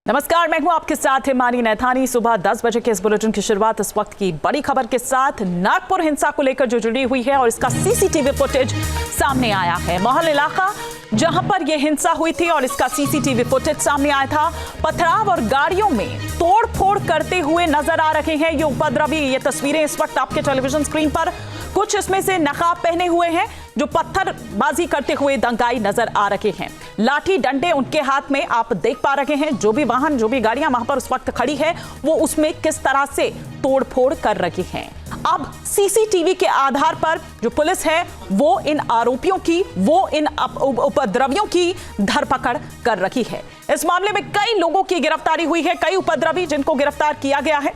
नमस्कार, मैं हूं आपके साथ हिमानी नैथानी। सुबह 10 बजे के इस बुलेटिन की शुरुआत इस वक्त की बड़ी खबर के साथ नागपुर हिंसा को लेकर जो जुड़ी हुई है और इसका सीसीटीवी फुटेज सामने आया है। महल इलाका जहां पर यह हिंसा हुई थी और इसका सीसीटीवी फुटेज सामने आया था। पथराव और गाड़ियों में तोड़फोड़ करते हुए नजर आ रहे हैं ये उपद्रवी। ये तस्वीरें इस वक्त आपके टेलीविजन स्क्रीन पर, कुछ इसमें से नकाब पहने हुए हैं जो पत्थरबाजी करते हुए दंगाई नजर आ रहे हैं। लाठी डंडे उनके हाथ में आप देख पा रहे हैं। जो भी वाहन, जो भी गाड़ियां वहां पर उस वक्त खड़ी है वो उसमें किस तरह से तोड़फोड़ कर रही हैं। अब सीसीटीवी के आधार पर जो पुलिस है वो इन आरोपियों की, वो इन उपद्रवियों की धरपकड़ कर रही है। इस मामले में कई लोगों की गिरफ्तारी हुई है, कई उपद्रवी जिनको गिरफ्तार किया गया है।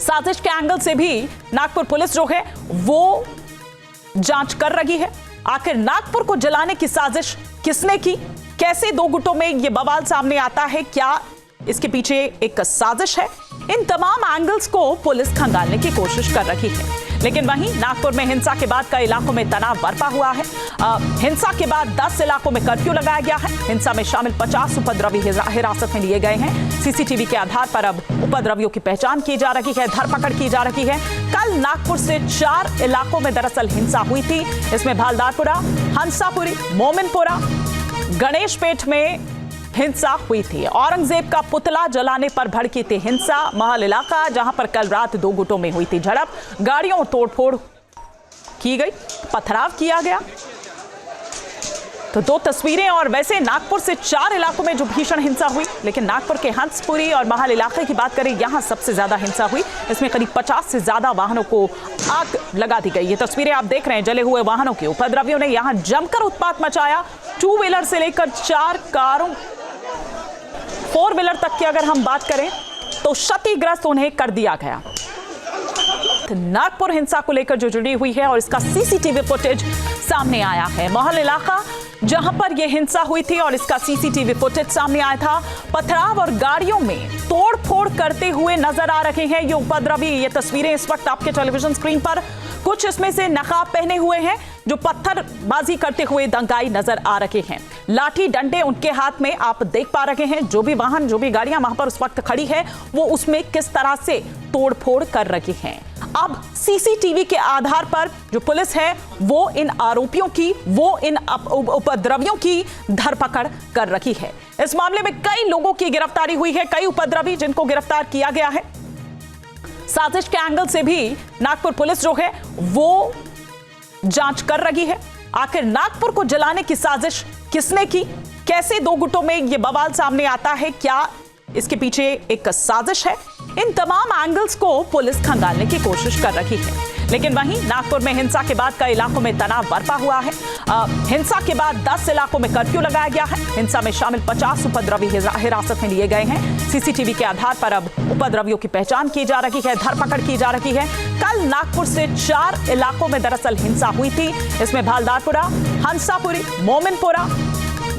साजिश के एंगल से भी नागपुर पुलिस जो है वो जांच कर रही है। आखिर नागपुर को जलाने की साजिश किसने की, कैसे दो गुटों में यह बवाल सामने आता है, क्या इसके पीछे एक साजिश है? इन तमाम एंगल्स को पुलिस खंगालने की कोशिश कर रही है। लेकिन वहीं नागपुर में हिंसा के बाद कई इलाकों में तनाव बरपा हुआ है। हिंसा के बाद 10 इलाकों में कर्फ्यू लगाया गया है। हिंसा में शामिल 50 उपद्रवी हिरासत में लिए गए हैं। सीसीटीवी के आधार पर अब उपद्रवियों की पहचान की जा रही है, धरपकड़ की जा रही है। कल नागपुर से 4 इलाकों में दरअसल हिंसा हुई थी। इसमें भालदारपुरा, हंसापुरी, मोमिनपुरा, गणेशपेट में हिंसा हुई थी। औरंगजेब का पुतला जलाने पर भड़की थी हिंसा। महल इलाका जहां पर कल रात दो गुटों में हुई थी झड़प, गाड़ियों तोड़फोड़ की गई, पथराव किया गया। तो दो तस्वीरें। और वैसे नागपुर से 4 इलाकों में जो भीषण हिंसा हुई, लेकिन नागपुर के हंसपुरी और महल इलाके की बात करें, यहां सबसे ज्यादा हिंसा हुई। इसमें करीब 50 से ज्यादा वाहनों को आग लगा दी गई। ये तस्वीरें आप देख रहे हैं जले हुए वाहनों की। उपद्रवियों ने यहां जमकर उत्पात मचाया। 2 व्हीलर से लेकर 4 कारों, 4 व्हीलर तक की अगर हम बात करें तो क्षतिग्रस्त उन्हें कर दिया गया। नागपुर हिंसा को लेकर जो जुड़ी हुई है और इसका सीसीटीवी फुटेज सामने आया है। महल इलाका जहां पर यह हिंसा हुई थी और इसका सीसीटीवी फुटेज सामने आया था। पथराव और गाड़ियों में तोड़फोड़ करते हुए नजर आ रहे हैं ये उपद्रवी। ये तस्वीरें इस वक्त आपके टेलीविजन स्क्रीन पर, कुछ इसमें से नकाब पहने हुए हैं जो पत्थरबाजी करते हुए दंगाई नजर आ रहे हैं। लाठी डंडे उनके हाथ में आप देख पा रहे हैं। जो भी वाहन, जो भी गाड़ियां वहां पर उस वक्त खड़ी है वो उसमें किस तरह से तोड़फोड़ कर रही हैं। अब सीसीटीवी के आधार पर जो पुलिस है वो इन आरोपियों की, वो इन उपद्रवियों की धरपकड़ कर रही है। इस मामले में कई लोगों की गिरफ्तारी हुई है, कई उपद्रवी जिनको गिरफ्तार किया गया है। साजिश के एंगल से भी नागपुर पुलिस जो है वो जांच कर रही है। आखिर नागपुर को जलाने की साजिश किसने की, कैसे दो गुटों में यह बवाल सामने आता है, क्या इसके पीछे एक साजिश है? इन तमाम एंगल्स को पुलिस खंगालने की कोशिश कर रही है। लेकिन वहीं नागपुर में हिंसा के बाद कई इलाकों में तनाव बरपा हुआ है। हिंसा के बाद 10 इलाकों में कर्फ्यू लगाया गया है। हिंसा में शामिल 50 उपद्रवी हिरासत में लिए गए हैं। सीसीटीवी के आधार पर अब उपद्रवियों की पहचान की जा रही है, धरपकड़ की जा रही है। कल नागपुर से 4 इलाकों में दरअसल हिंसा हुई थी। इसमें भालदारपुरा, हंसापुरी, मोमिनपुरा,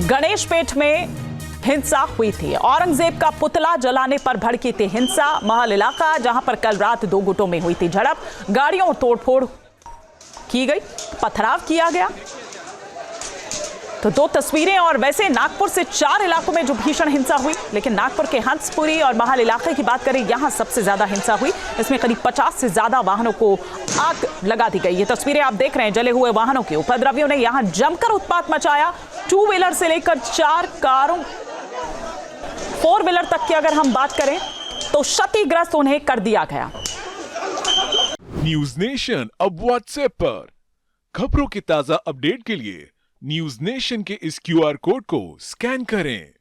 गणेशपेट में हिंसा हुई थी। औरंगजेब का पुतला जलाने पर भड़की थी हिंसा। महल इलाका जहां पर कल रात दो गुटों में हुई थी झड़प, गाड़ियों तोड़फोड़ की गई, पथराव किया गया। तो दो तस्वीरें। और वैसे नागपुर से 4 इलाकों में जो भीषण हिंसा हुई, लेकिन नागपुर के हंसपुरी और महल इलाके की बात करें, यहां सबसे ज्यादा हिंसा हुई। इसमें करीब 50 से ज्यादा वाहनों को आग लगा दी गई। ये तस्वीरें आप देख रहे हैं जले हुए वाहनों की। उपद्रवियों ने यहां जमकर उत्पात मचाया। 2 व्हीलर से लेकर 4 कारों, 4 व्हीलर तक की अगर हम बात करें तो क्षतिग्रस्त उन्हें कर दिया गया। न्यूज नेशन अब व्हाट्सएप पर खबरों की ताजा अपडेट के लिए न्यूज नेशन के इस QR कोड को स्कैन करें।